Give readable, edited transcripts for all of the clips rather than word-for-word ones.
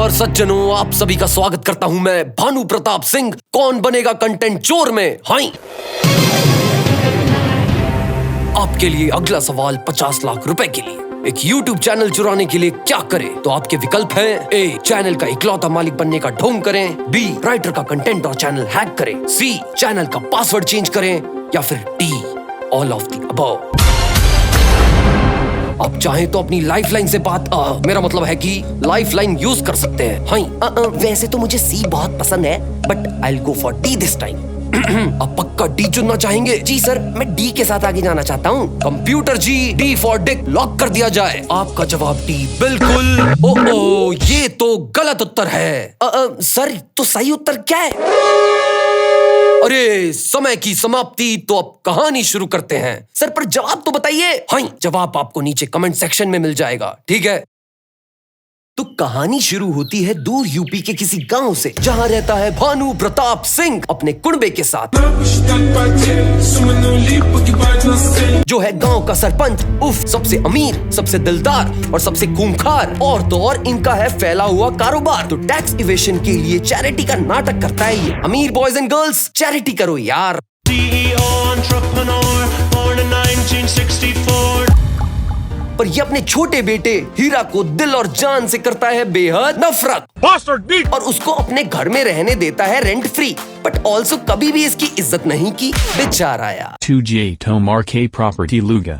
और सज्जनों, आप सभी का स्वागत करता हूं मैं भानु प्रताप सिंह। कौन बनेगा कंटेंट चोर में? हाई आपके लिए अगला सवाल 50 लाख रुपए के लिए। एक YouTube चैनल चुराने के लिए क्या करें? तो आपके विकल्प हैं: ए, चैनल का इकलौता मालिक बनने का ढोंग करें, बी, राइटर का कंटेंट और चैनल हैक करें, सी, चैनल का पासवर्ड चेंज करें, या फिर D, all of the above. आप चाहें तो अपनी लाइफलाइन से बात मेरा मतलब है कि लाइफलाइन यूज कर सकते हैं। हाँ, वैसे तो मुझे सी बहुत पसंद है, but I will go for D this time. आप पक्का डी चुनना चाहेंगे? जी सर, मैं डी के साथ आगे जाना चाहता हूँ। कंप्यूटर जी, डी फॉर डिक लॉक कर दिया जाए। आपका जवाब डी बिल्कुल। ओ, ये तो गलत उत्तर है। सर, तो सही उत्तर क्या है? अरे, समय की समाप्ति, तो अब कहानी शुरू करते हैं। सर, पर जवाब तो बताइए। हाँ, जवाब आपको नीचे कमेंट सेक्शन में मिल जाएगा, ठीक है? तो कहानी शुरू होती है दूर यूपी के किसी गांव से, जहां रहता है भानु प्रताप सिंह अपने कुनबे के साथ, जो है गांव का सरपंच। उफ, सबसे अमीर, सबसे दिलदार और सबसे खूंखार। और तो और इनका है फैला हुआ कारोबार। तो टैक्स इवेशन के लिए चैरिटी का नाटक करता है ये। अमीर बॉयज एंड गर्ल्स, चैरिटी करो यार। पर ये अपने छोटे बेटे हीरा को दिल और जान से करता है बेहद नफरत, और उसको अपने घर में रहने देता है रेंट फ्री। बट ऑल्सो कभी भी इसकी इज्जत नहीं की, बेचारा यार। 2J Tomar K Property Luga।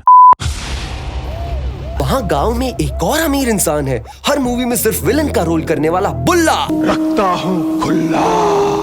वहाँ गांव में एक और अमीर इंसान है, हर मूवी में सिर्फ विलन का रोल करने वाला बुल्ला। रखता हूँ खुल्ला,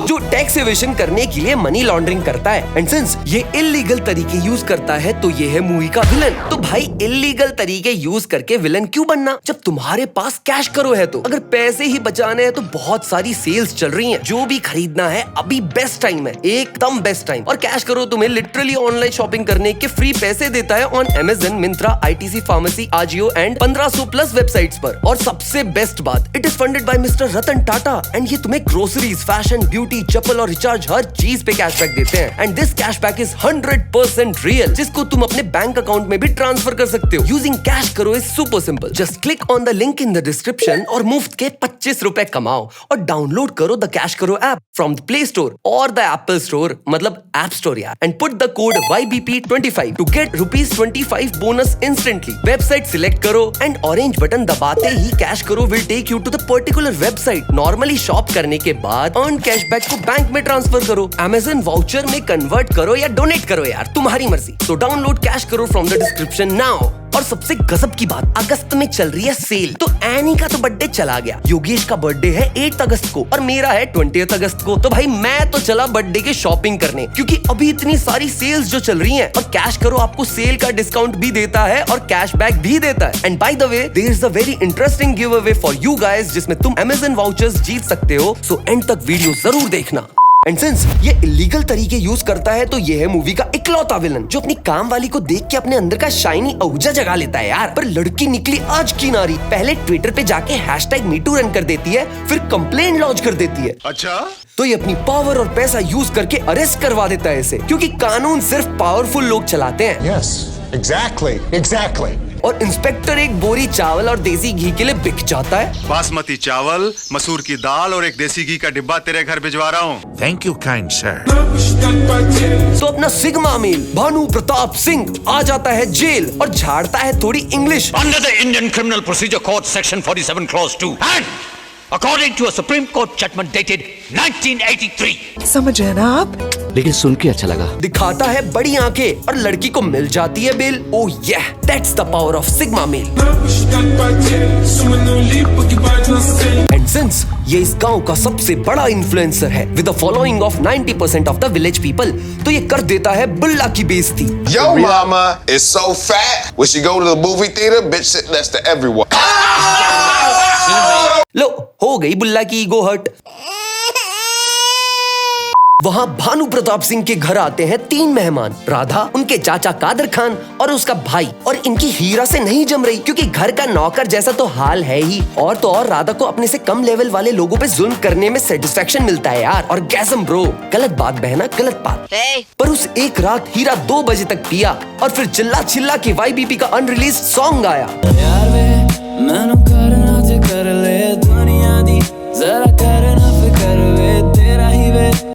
जो टैक्स एवेशन करने के लिए मनी लॉन्ड्रिंग करता है। एंड सिंस ये इलीगल तरीके यूज करता है, तो ये है मूवी का विलन। तो भाई, इलीगल तरीके यूज करके विलन क्यों बनना, जब तुम्हारे पास कैश करो है। तो अगर पैसे ही बचाने हैं तो बहुत सारी सेल्स चल रही हैं। जो भी खरीदना है अभी बेस्ट टाइम है, एकदम बेस्ट टाइम। और कैश करो तुम्हें लिटरली ऑनलाइन शॉपिंग करने के फ्री पैसे देता है on Amazon, Myntra, ITC pharmacy, Ajio and 1500 plus websites पर। और सबसे बेस्ट बात, it is funded by mister Ratan Tata, and ये तुम्हें ग्रोसरीज, फैशन, ब्यूटी, चप्पल और रिचार्ज हर चीज पे कैशबैक देते हैं। And this cashback is 100% real, जिसको तुम अपने बैंक अकाउंट में भी ट्रांसफर कर सकते हो। Using CashKaro is super simple. Just click on the link in the description और मुफ्त के 25 रुपए कमाओ और डाउनलोड करो the CashKaro app from the Play Store और द एप्पल स्टोर, मतलब ऐप स्टोर यार। And put the code YBP25 to get ₹25 bonus instantly. Website select करो एंड ऑरेंज बटन दबाते ही CashKaro will take you to the particular website. Normally shop करने के बाद earn cashback को bank में ट्रांसफर करो, Amazon वाउचर में कन्वर्ट करो या डोनेट करो यार, तुम्हारी मर्जी। तो डाउनलोड कैश करो फ्रॉम द डिस्क्रिप्शन नाउ। और सबसे गजब की बात, अगस्त में चल रही है सेल। तो एनी का तो बर्थडे चला गया, योगेश का बर्थडे है 8 अगस्त को और मेरा है 20 अगस्त को। तो भाई, मैं तो चला बर्थडे के शॉपिंग करने, क्योंकि अभी इतनी सारी सेल्स जो चल रही हैं। और कैश करो आपको सेल का डिस्काउंट भी देता है और कैशबैक भी देता है। And by the way, there is a very interesting giveaway for you guys, जिसमें तुम Amazon वाउचर्स जीत सकते हो। सो एंड तक वीडियो जरूर देखना। एंड सिंस ये इलीगल तरीके यूज करता है, तो ये है मूवी का इकलौता विलन, जो अपनी काम वाली को देख के अपने अंदर का शाइनी ऊर्जा जगा लेता है यार। पर लड़की निकली आज की नारी, पहले ट्विटर पे जाके #MeToo रन कर देती है, फिर कंप्लेन लॉन्च कर देती है। अच्छा, तो ये अपनी पावर और पैसा यूज करके अरेस्ट करवा देता है इसे, क्योंकि कानून सिर्फ पावरफुल लोग चलाते हैं। Yes, exactly. और इंस्पेक्टर एक बोरी चावल और देसी घी के लिए बिक जाता है। बासमती चावल, मसूर की दाल और एक देसी घी का डिब्बा तेरे घर भिजवा रहा हूँ। Thank you, kind sir. तो अपना सिग्मा मेल भानु प्रताप सिंह आ जाता है जेल और झाड़ता है थोड़ी English. Under the Indian Criminal Procedure Code, Section 47, Clause 2, and according to a Supreme Court judgment dated 1983. समझ रहे ना आप? लेकिन सुन के अच्छा लगा। दिखाता है बड़ी आंखें और लड़की को मिल जाती है bail. Oh yeah, that's the power of sigma male. And since ये इस गांव का सबसे बड़ा इन्फ्लुएंसर है with a following of 90% of the village people, तो ये कर देता है बुल्ला की बेइज्जती। Yo mama is so fat, when she go to the movie theater, bitch sit next to everyone. लो, हो गई बुल्ला की ईगो हर्ट। वहाँ भानु प्रताप सिंह के घर आते हैं 3 मेहमान, राधा, उनके चाचा कादर खान और उसका भाई। और इनकी हीरा से नहीं जम रही, क्योंकि घर का नौकर जैसा तो हाल है ही। और तो और राधा को अपने से कम लेवल वाले लोगों पे जुल्म करने में सेटिस्फेक्शन मिलता है यार। और गैसम ब्रो, गलत बात बहना, गलत बात। पर उस एक रात हीरा 2 बजे तक पिया और फिर चिल्ला चिल्ला के YBP का अनरिलीज सॉन्ग आया। यार वे मैनू करना ते कर ले दुनिया दी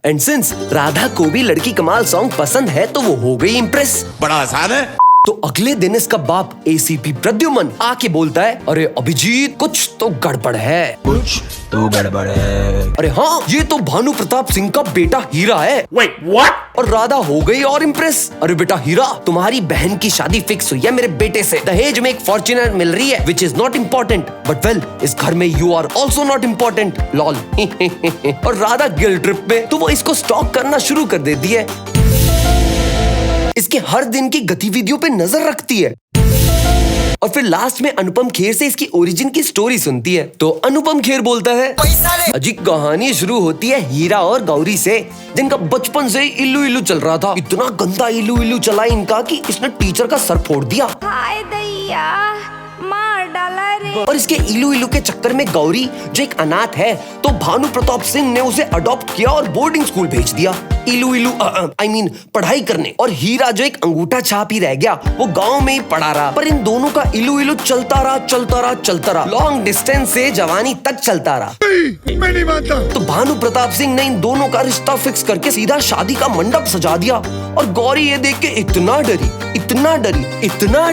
एंड सिंस राधा को भी लड़की कमाल सॉन्ग पसंद है तो वो हो गई इम्प्रेस। बड़ा आसान है। तो अगले दिन इसका बाप एसीपी प्रद्युमन आके बोलता है, अरे अभिजीत कुछ तो गड़बड़ है। कुछ तो गड़बड़ है। अरे हाँ, ये तो भानु प्रताप सिंह का बेटा हीरा है। Wait, what? और राधा हो गई और इम्प्रेस। अरे बेटा हीरा, तुम्हारी बहन की शादी फिक्स हुई है मेरे बेटे से। दहेज में एक फॉर्च्यूनर मिल रही है which is not important, but well इस घर में you are also not important, lol. और राधा गिल्ट ट्रिप में तो वो इसको स्टॉक करना शुरू कर देती है, इसके हर दिन की गतिविधियों पे नजर रखती है। और फिर लास्ट में अनुपम खेर से इसकी ओरिजिन की स्टोरी सुनती है। तो अनुपम खेर बोलता है, अजी कहानी शुरू होती है हीरा और गौरी से, जिनका बचपन से इल्लू इल्लू चल रहा था। इतना गंदा इल्लू इल्लू चला इनका कि इसने टीचर का सर फोड़ दिया। हाय दैया, मार डाला रे। और इसके इल्लू इल्लू के चक्कर में गौरी जो एक अनाथ है, तो भानु प्रताप सिंह ने उसे अडॉप्ट किया और बोर्डिंग स्कूल भेज दिया इल्लू इल्लू आई मीन पढ़ाई करने। और हीरा जो एक अंगूठा छाप ही रह गया, वो गांव में ही पढ़ा रहा। पर इन दोनों का इल्लू इल्लू चलता रहा लॉन्ग डिस्टेंस से जवानी तक चलता रहा। मैं नहीं मानता। तो भानु प्रताप सिंह ने इन दोनों का रिश्ता फिक्स करके सीधा शादी का मंडप सजा दिया। और गौरी ये देख के इतना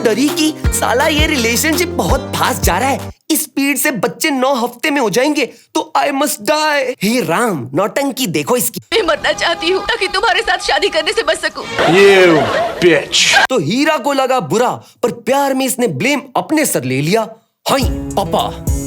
डरी कि साला ये रिलेशनशिप बहुत फास्ट जा रहा है, इस स्पीड से बच्चे 9 हफ्ते में हो जाएंगे तो आई मस्ट डाई। हे राम, नौटंकी देखो इसकी। मैं मरना चाहती हूँ ताकि तुम्हारे साथ शादी करने से बच सकूं। You bitch. तो हीरा को लगा बुरा, पर प्यार में इसने ब्लेम अपने सर ले लिया। हाय पापा,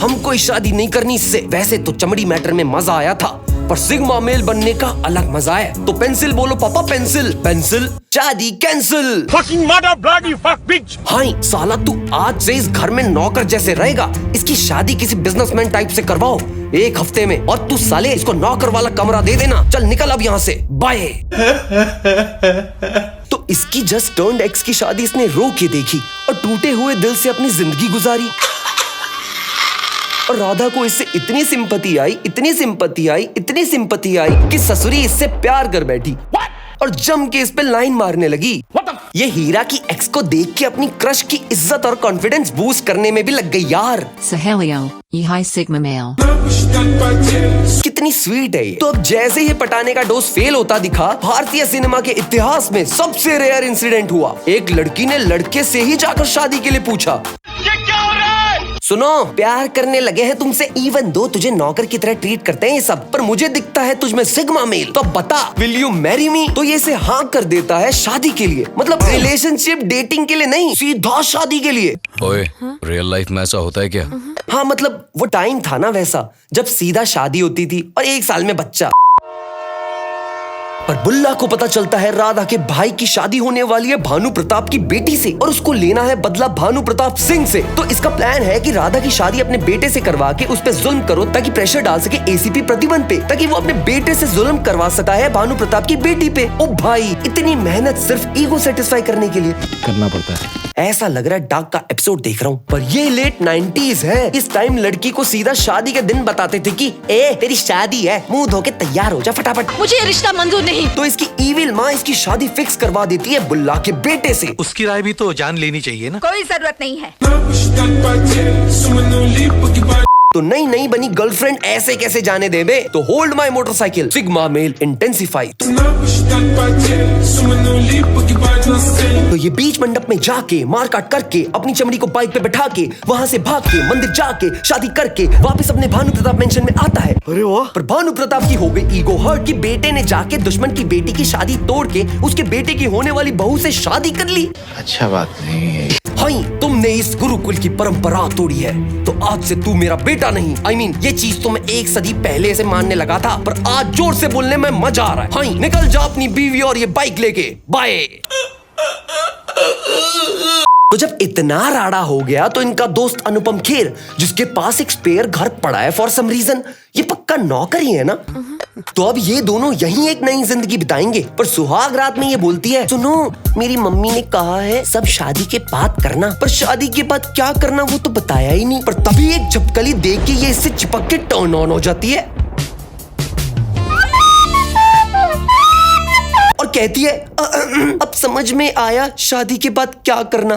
हमको इस शादी नहीं करनी इससे। वैसे तो चमड़ी मैटर में मजा आया था, पर सिग्मा मेल बनने का अलग मजा है। तो पेंसिल बोलो पापा, पेंसिल। शादी cancel. Fucking mother bloody fuck bitch. हाय साला, तू आज से इस घर में नौकर जैसे रहेगा। इसकी शादी किसी बिजनेसमैन टाइप से करवाओ 1 हफ्ते में, और तू साले इसको नौकर वाला कमरा दे देना। चल निकल अब यहाँ से, बाय। तो इसकी जस्ट टर्न्ड एक्स की शादी इसने रो के देखी और टूटे हुए दिल से अपनी जिंदगी गुजारी। और राधा को इससे इतनी सिंपैथी आई कि ससुरी इससे प्यार कर बैठी और जम के इस पे लाइन मारने लगी। ये हीरा की एक्स को देख के अपनी क्रश की इज्जत और कॉन्फिडेंस बूस्ट करने में भी लग गई यार। Sahelio, Ehi Sigma Male. कितनी स्वीट है ये। तो अब जैसे ही पटाने का डोज फेल होता दिखा, भारतीय सिनेमा के इतिहास में सबसे रेयर इंसिडेंट हुआ। एक लड़की ने लड़के से ही जाकर शादी के लिए पूछा, सुनो प्यार करने लगे हैं तुमसे, इवन दो तुझे नौकर की तरह ट्रीट करते हैं ये सब, पर मुझे दिखता है तुझमें सिग्मा मेल, तो बता विल यू मैरी मी। तो ये इसे हाँ कर देता है शादी के लिए, मतलब रिलेशनशिप डेटिंग के लिए नहीं, सीधा शादी के लिए। ओए, रियल लाइफ में ऐसा होता है क्या? हाँ मतलब वो टाइम था ना वैसा, जब सीधा शादी होती थी और 1 साल में बच्चा। पर बुल्ला को पता चलता है राधा के भाई की शादी होने वाली है भानु प्रताप की बेटी से, और उसको लेना है बदला भानु प्रताप सिंह से। तो इसका प्लान है कि राधा की शादी अपने बेटे से करवा के उस पे जुल्म करो, ताकि प्रेशर डाल सके एसीपी प्रतिबंध पे, ताकि वो अपने बेटे से जुल्म करवा सकता है भानु प्रताप की बेटी पे। ओ भाई, इतनी मेहनत सिर्फ ईगो सेटिस्फाई करने के लिए करना पड़ता है। ऐसा लग रहा है डार्क का एपिसोड देख रहा हूँ। पर ये लेट 90s है। इस टाइम लड़की को सीधा शादी के दिन बताते थे कि ए तेरी शादी है, मुंह धो के तैयार हो जा फटाफट। मुझे ये रिश्ता मंजूर नहीं। तो इसकी ईविल माँ इसकी शादी फिक्स करवा देती है बुल्ला के बेटे से। उसकी राय भी तो जान लेनी चाहिए ना। कोई जरूरत नहीं है। तो नई बनी गर्लफ्रेंड ऐसे कैसे जाने दे बे? तो hold my motorcycle, sigma male intensify. तो ये बीच मंडप में जाके मारकाट करके अपनी चमड़ी को बाइक पे बैठा के वहाँ से भाग के मंदिर जाके शादी करके वापस अपने भानु प्रताप मेंशन में आता है। अरे वाह! पर भानु प्रताप की हो गई ईगो हर्ट कि बेटे ने जाके दुश्मन की बेटी की शादी तोड़ के उसके बेटे की होने वाली बहू से शादी कर ली। अच्छा बात नहीं है। हाय, तुमने इस गुरुकुल की परंपरा तोड़ी है, तो आज से तू मेरा बेटा नहीं। I mean, ये चीज तो मैं 1 सदी पहले से मानने लगा था, पर आज जोर से बोलने में मजा आ रहा है। हाय, निकल जा अपनी बीवी और ये बाइक लेके, बाय। तो जब इतना राड़ा हो गया तो इनका दोस्त अनुपम खेर, जिसके पास एक स्पेयर घर पड़ा है फॉर सम रीजन, ये पक्का नौकर ही है ना। तो अब ये दोनों यहीं एक नई जिंदगी बिताएंगे। पर सुहाग रात में ये बोलती है, सुनो मेरी मम्मी ने कहा है सब शादी के बाद करना, पर शादी के बाद क्या करना वो तो बताया ही नहीं। पर तभी एक झपकली देख के ये इससे चिपक के टर्न ऑन हो जाती है और कहती है, अब समझ में आया शादी के बाद क्या करना।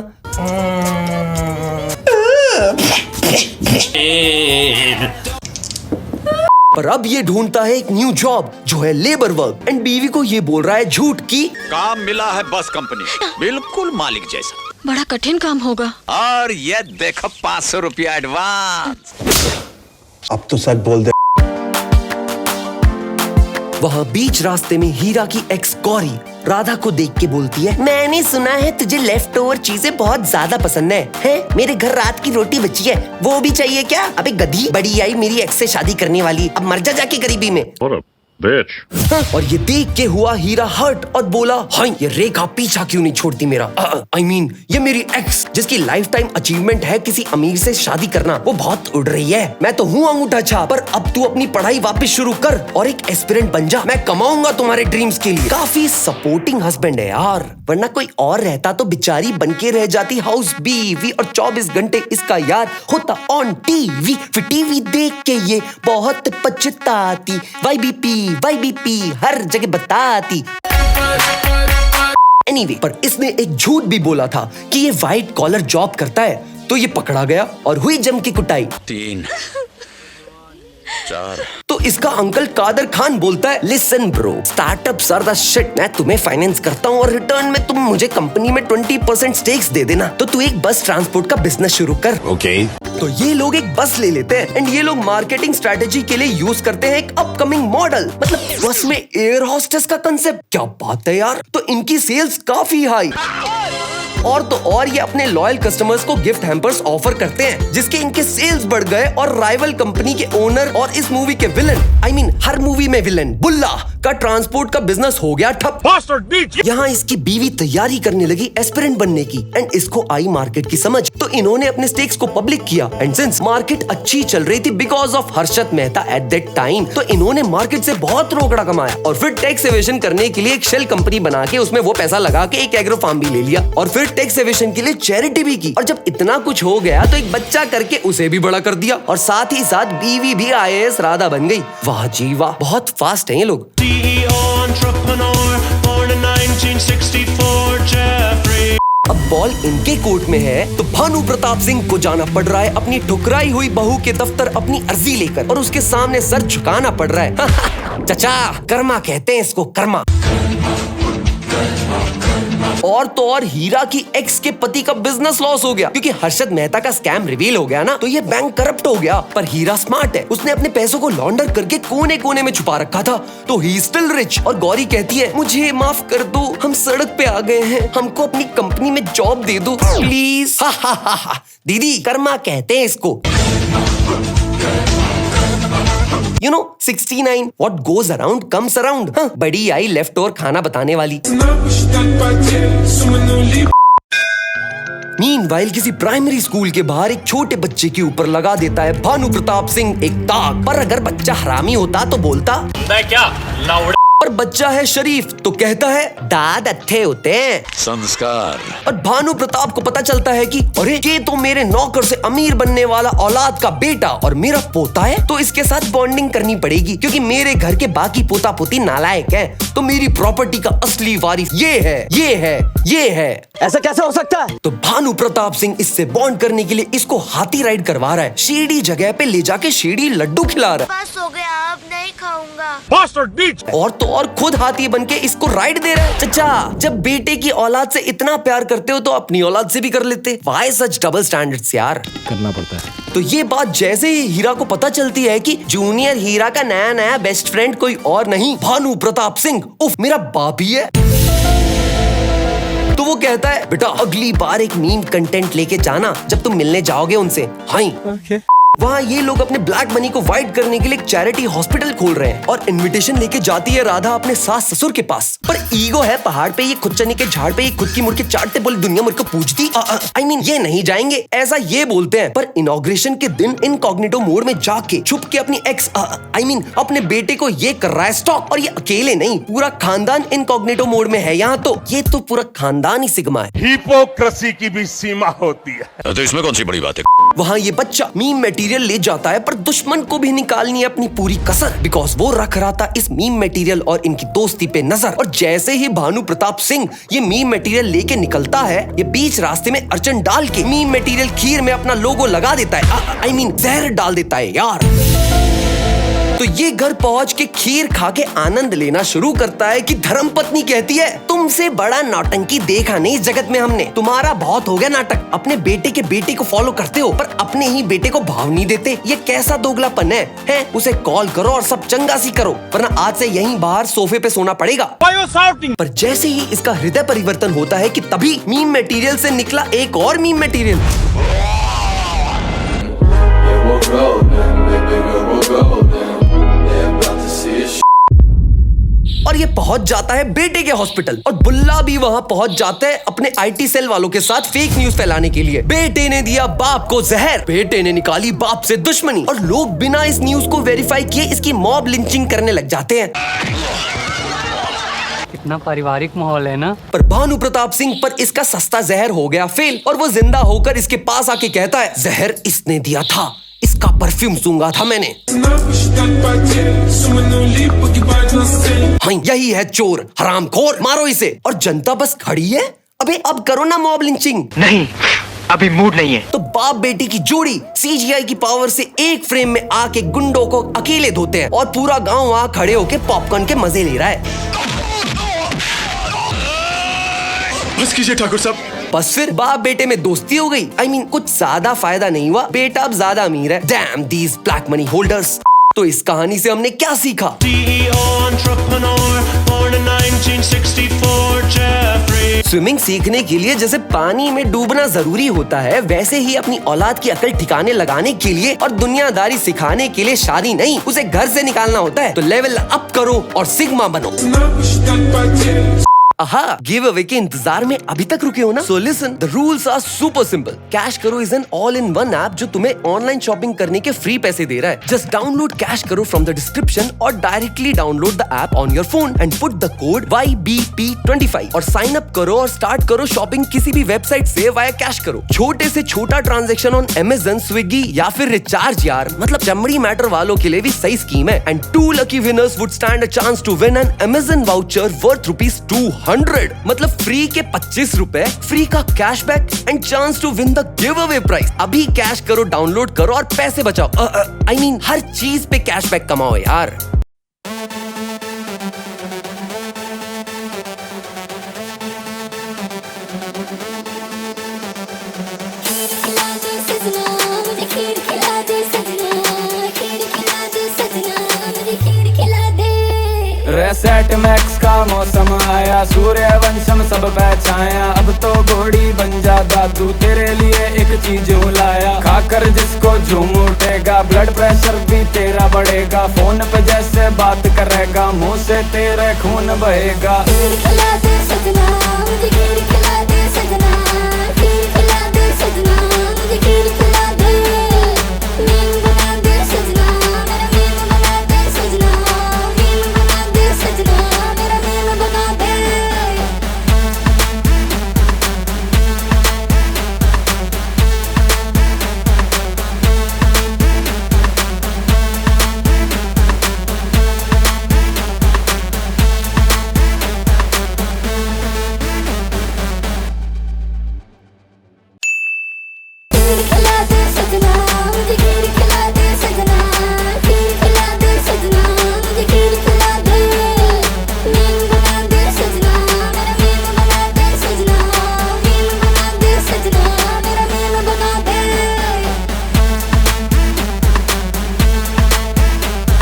पर अब ये ढूंढता है एक न्यू जॉब जो है लेबर वर्क एंड बीवी को ये बोल रहा है झूठ की काम मिला है बस कंपनी, बिल्कुल मालिक जैसा। बड़ा कठिन काम होगा। और ये देखो 500 रुपया एडवांस। अब तो सच बोल दे। वहाँ बीच रास्ते में हीरा की एक्स गौरी राधा को देख के बोलती है, मैंने सुना है तुझे लेफ्ट ओवर चीजें बहुत ज्यादा पसंद है? मेरे घर रात की रोटी बची है, वो भी चाहिए क्या? अबे गधी, बड़ी आई मेरी एक्स से शादी करने वाली, अब मर जा जाके गरीबी में। और ये देख के हुआ हीरा हर्ट और बोला, हाँ ये रेखा पीछा क्यों नहीं छोड़ती मेरा? I mean, ये मेरी एक्स जिसकी लाइफ टाइम अचीवमेंट है किसी अमीर से शादी करना, वो बहुत उड़ रही है। मैं तो हूँ अंगूठा छाप, पर अब तू अपनी पढ़ाई वापस शुरू कर और एक एस्पिरेंट बन जा, मैं कमाऊंगा तुम्हारे ड्रीम्स के लिए। काफी सपोर्टिंग हस्बैंड है यार, वरना कोई और रहता तो बेचारी बनके रह जाती हाउस बीवी और 24 घंटे इसका यार होता ऑन टीवी। फिर टीवी देख के ये बहुत पछताती, YBP हर जगह बताती। Anyway, पर इसने एक झूठ भी बोला था कि ये व्हाइट कॉलर जॉब करता है, तो ये पकड़ा गया और हुई जम की कुटाई। 3 4 तो इसका अंकल कादर खान बोलता है, listen bro, startups are the shit, मैं तुम्हें फाइनेंस करता हूँ और रिटर्न में तुम मुझे कंपनी में 20% स्टेक्स दे देना, तो तू एक बस ट्रांसपोर्ट का बिजनेस शुरू कर। ओके। तो ये लोग एक बस ले लेते हैं एंड ये लोग मार्केटिंग स्ट्रेटेजी के लिए यूज करते हैं एक अपकमिंग मॉडल, मतलब बस में एयर होस्टेस का कंसेप्ट। क्या बात है यार, तो इनकी सेल्स काफी हाई। और तो और ये अपने लॉयल कस्टमर्स को गिफ्ट हैम्पर्स ऑफर करते हैं, जिसके इनके सेल्स बढ़ गए और राइवल कंपनी के ओनर और इस मूवी के villain, I mean, her movie में विलन बुल्ला का ट्रांसपोर्ट का बिजनेस हो गया ठप। यहाँ इसकी बीवी तैयारी करने लगी एस्पिरेंट बनने की एंड इसको आई मार्केट की समझ, तो इन्होंने अपने स्टेक्स को पब्लिक किया एंड सिंस मार्केट अच्छी चल रही थी because of Harshad Mehta at that time, तो इन्होंने मार्केट से बहुत रोकड़ा कमाया और फिर टैक्स एवेशन करने के लिए एक शेल कंपनी बना के उसमें वो पैसा लगा के एक एग्रो फार्म भी ले लिया और फिर टैक्स एवेशन के लिए चैरिटी भी की। और जब इतना कुछ हो गया तो एक बच्चा करके उसे भी बड़ा कर दिया और साथ ही साथ बीवी भी IAS राधा बन गई। वाह जी वाह, बहुत फास्ट हैं ये लोग। अब बॉल इनके कोर्ट में है तो भानु प्रताप सिंह को जाना पड़ रहा है अपनी ठुकराई हुई बहू के दफ्तर अपनी अर्जी लेकर और उसके सामने सर झुकाना पड़ रहा है। चचा, कर्मा कहते हैं इसको, कर्मा। और तो और हीरा की एक्स के पति का बिजनेस लॉस हो गया क्योंकि हर्षद मेहता का स्कैम रिवील हो गया ना, तो ये बैंक करप्ट हो गया। पर हीरा स्मार्ट है, उसने अपने पैसों को लॉन्डर करके कोने कोने में छुपा रखा था, तो ही स्टिल रिच। और गौरी कहती है, मुझे माफ कर दो, हम सड़क पे आ गए हैं, हमको अपनी कंपनी में जॉब दे दो प्लीज। दीदी, कर्मा कहते हैं इसको। You know 69, what goes around comes around। हाँ, बड़ी आई लेफ्ट ओवर खाना बताने वाली। मीनवाइल किसी प्राइमरी स्कूल के बाहर एक छोटे बच्चे के ऊपर लगा देता है भानु प्रताप सिंह एक ताक। पर अगर बच्चा हरामी होता तो बोलता, मैं क्या लाउड। और बच्चा है शरीफ तो कहता है, दाद अच्छे होते हैं, संस्कार। और भानु प्रताप को पता चलता है कि अरे ये तो मेरे नौकर से अमीर बनने वाला औलाद का बेटा और मेरा पोता है, तो इसके साथ बॉन्डिंग करनी पड़ेगी क्योंकि मेरे घर के बाकी पोता पोती नालायक हैं, तो मेरी प्रॉपर्टी का असली वारिस ये है, ये है, ये है। ऐसा कैसे हो सकता है? तो भानु प्रताप सिंह इससे बॉन्ड करने के लिए इसको हाथी राइड करवा रहा है, शेडी जगह पे ले जाके शेडी लड्डू खिला रहा है। बस हो गया, अब नहीं खाऊंगा। और तो और खुद हाथी बनके इसको राइड दे रहा है। चचा, जब बेटे की औलाद से इतना प्यार करते हो तो अपनी औलाद से भी कर लेते। व्हाई सच डबल स्टैंडर्ड्स यार? करना पड़ता है। तो ये बात जैसे ही हीरा को पता चलती है कि जूनियर हीरा का नया नया बेस्ट फ्रेंड कोई और नहीं भानु प्रताप सिंह, उफ, मेरा बाप ही है, तो वो कहता है, बेटा अगली बार एक मीम कंटेंट लेके जाना जब तुम मिलने जाओगे उनसे। हाँ वहाँ ये लोग अपने ब्लैक मनी को वाइट करने के लिए एक चैरिटी हॉस्पिटल खोल रहे हैं और इनविटेशन लेके जाती है राधा अपने सास ससुर के पास। पर ईगो है पहाड़ पे, ये खुद चने के झाड़ पे ये खुद की मुर्के चाटते, बोले दुनिया मुझको पूछती। I mean, ये नहीं जाएंगे, ऐसा ये बोलते हैं। पर इनॉग्रेशन के दिन इनकॉग्निटो मोड में जाके छुप के अपनी एक्स I mean, अपने बेटे को ये कर रहा है स्टॉक। और ये अकेले नहीं, पूरा खानदान इनकॉग्निटो मोड में है यहाँ, तो ये तो पूरा खानदान ही सिग्मा है। हिपोक्रेसी की भी सीमा होती है, तो इसमें कौन सी बड़ी बात है? वहाँ ये बच्चा मीम मटेरियल ले जाता है पर दुश्मन को भी निकालनी है अपनी पूरी कसर, बिकॉज वो रख रहा था इस मीम मटेरियल और इनकी दोस्ती पे नजर। और जैसे ही भानु प्रताप सिंह ये मीम मटेरियल लेके निकलता है, ये बीच रास्ते में अर्चन डाल के मीम मटेरियल खीर में अपना लोगो लगा देता है। I mean, जहर डाल देता है यार। तो ये घर पहुंच के खीर खा के आनंद लेना शुरू करता है कि धर्मपत्नी कहती है, तुमसे बड़ा नौटंकी देखा नहीं इस जगत में हमने। तुम्हारा बहुत हो गया नाटक। अपने बेटे के बेटे को फॉलो करते हो पर अपने ही बेटे को भाव नहीं देते। ये कैसा दोगलापन है? उसे कॉल करो और सब चंगा सी करो, वरना आज से यहीं बाहर सोफे पे सोना पड़ेगा। पर जैसे ही इसका हृदय परिवर्तन होता है कि तभी मीम मटेरियल से निकला एक और मीम मटेरियल। और ये पहुंच जाता है बेटे के हॉस्पिटल और बुल्ला भी वहां पहुंच जाता है अपने आईटी सेल वालों के साथ फेक न्यूज फैलाने के लिए। बेटे ने दिया बाप को जहर, बेटे ने निकाली बाप से दुश्मनी और लोग बिना इस न्यूज को वेरीफाई किए इसकी मॉब लिंचिंग करने लग जाते हैं। कितना पारिवारिक माहौल है ना। पर भानु प्रताप सिंह पर इसका सस्ता जहर हो गया फेल और वो जिंदा होकर इसके पास आके कहता है, जहर इसने दिया था, इसका परफ्यूम सूंघा था मैंने। हाँ, यही है चोर, हरामखोर, मारो इसे। और जनता बस खड़ी है। अबे अब करो ना मॉब लिंचिंग। नहीं, अभी मूड नहीं है। तो बाप बेटी की जोड़ी सीजीआई की पावर से एक फ्रेम में आके गुंडों को अकेले धोते हैं और पूरा गांव वहां खड़े होके पॉपकॉर्न के मजे ले रहा है। बस कीजिए ठाकुर साहब। बस फिर बाप बेटे में दोस्ती हो गई। I mean, कुछ ज्यादा फायदा नहीं हुआ, बेटा अब ज्यादा अमीर है। Damn these black money holders। तो इस कहानी से हमने क्या सीखा? स्विमिंग सीखने के लिए जैसे पानी में डूबना जरूरी होता है, वैसे ही अपनी औलाद की अकल ठिकाने लगाने के लिए और दुनियादारी सिखाने के लिए शादी नहीं, उसे घर से निकालना होता है। तो लेवल अप करो और सिग्मा बनो। आहा, गिव अवे के इंतजार में अभी तक रुके हो ना? So listen, the rules are super simple. CashKaro is an all in one app जो तुम्हें ऑनलाइन शॉपिंग करने के फ्री पैसे दे रहा है। जस्ट डाउनलोड कैश करो फ्रॉम द डिस्क्रिप्शन और directly download the app on your phone and put the code YBP25 और साइन अप करो और स्टार्ट करो शॉपिंग किसी भी वेबसाइट से वाया कैश करो। छोटे से छोटा ट्रांजेक्शन ऑन Amazon, स्विगी या फिर रिचार्ज यार, मतलब चमड़ी मैटर वालों के लिए भी सही स्कीम है। And 2 lucky winners would stand a chance to win an Amazon voucher worth ₹200, मतलब फ्री के 25 रुपए, फ्री का cashback and chance to win the giveaway prize. अभी कैश करो, डाउनलोड करो और पैसे बचाओ। I mean, हर चीज पे कैशबैक कमाओ यार। रेसेट मैक्स का मौसम आया, सूर्यवंशम सब पहचाया। अब तो घोड़ी बन जा दादू, तेरे लिए एक चीज लाया। खाकर जिसको झूम उठेगा, ब्लड प्रेशर भी तेरा बढ़ेगा। फोन पे जैसे बात करेगा, मुंह से तेरे खून बहेगा।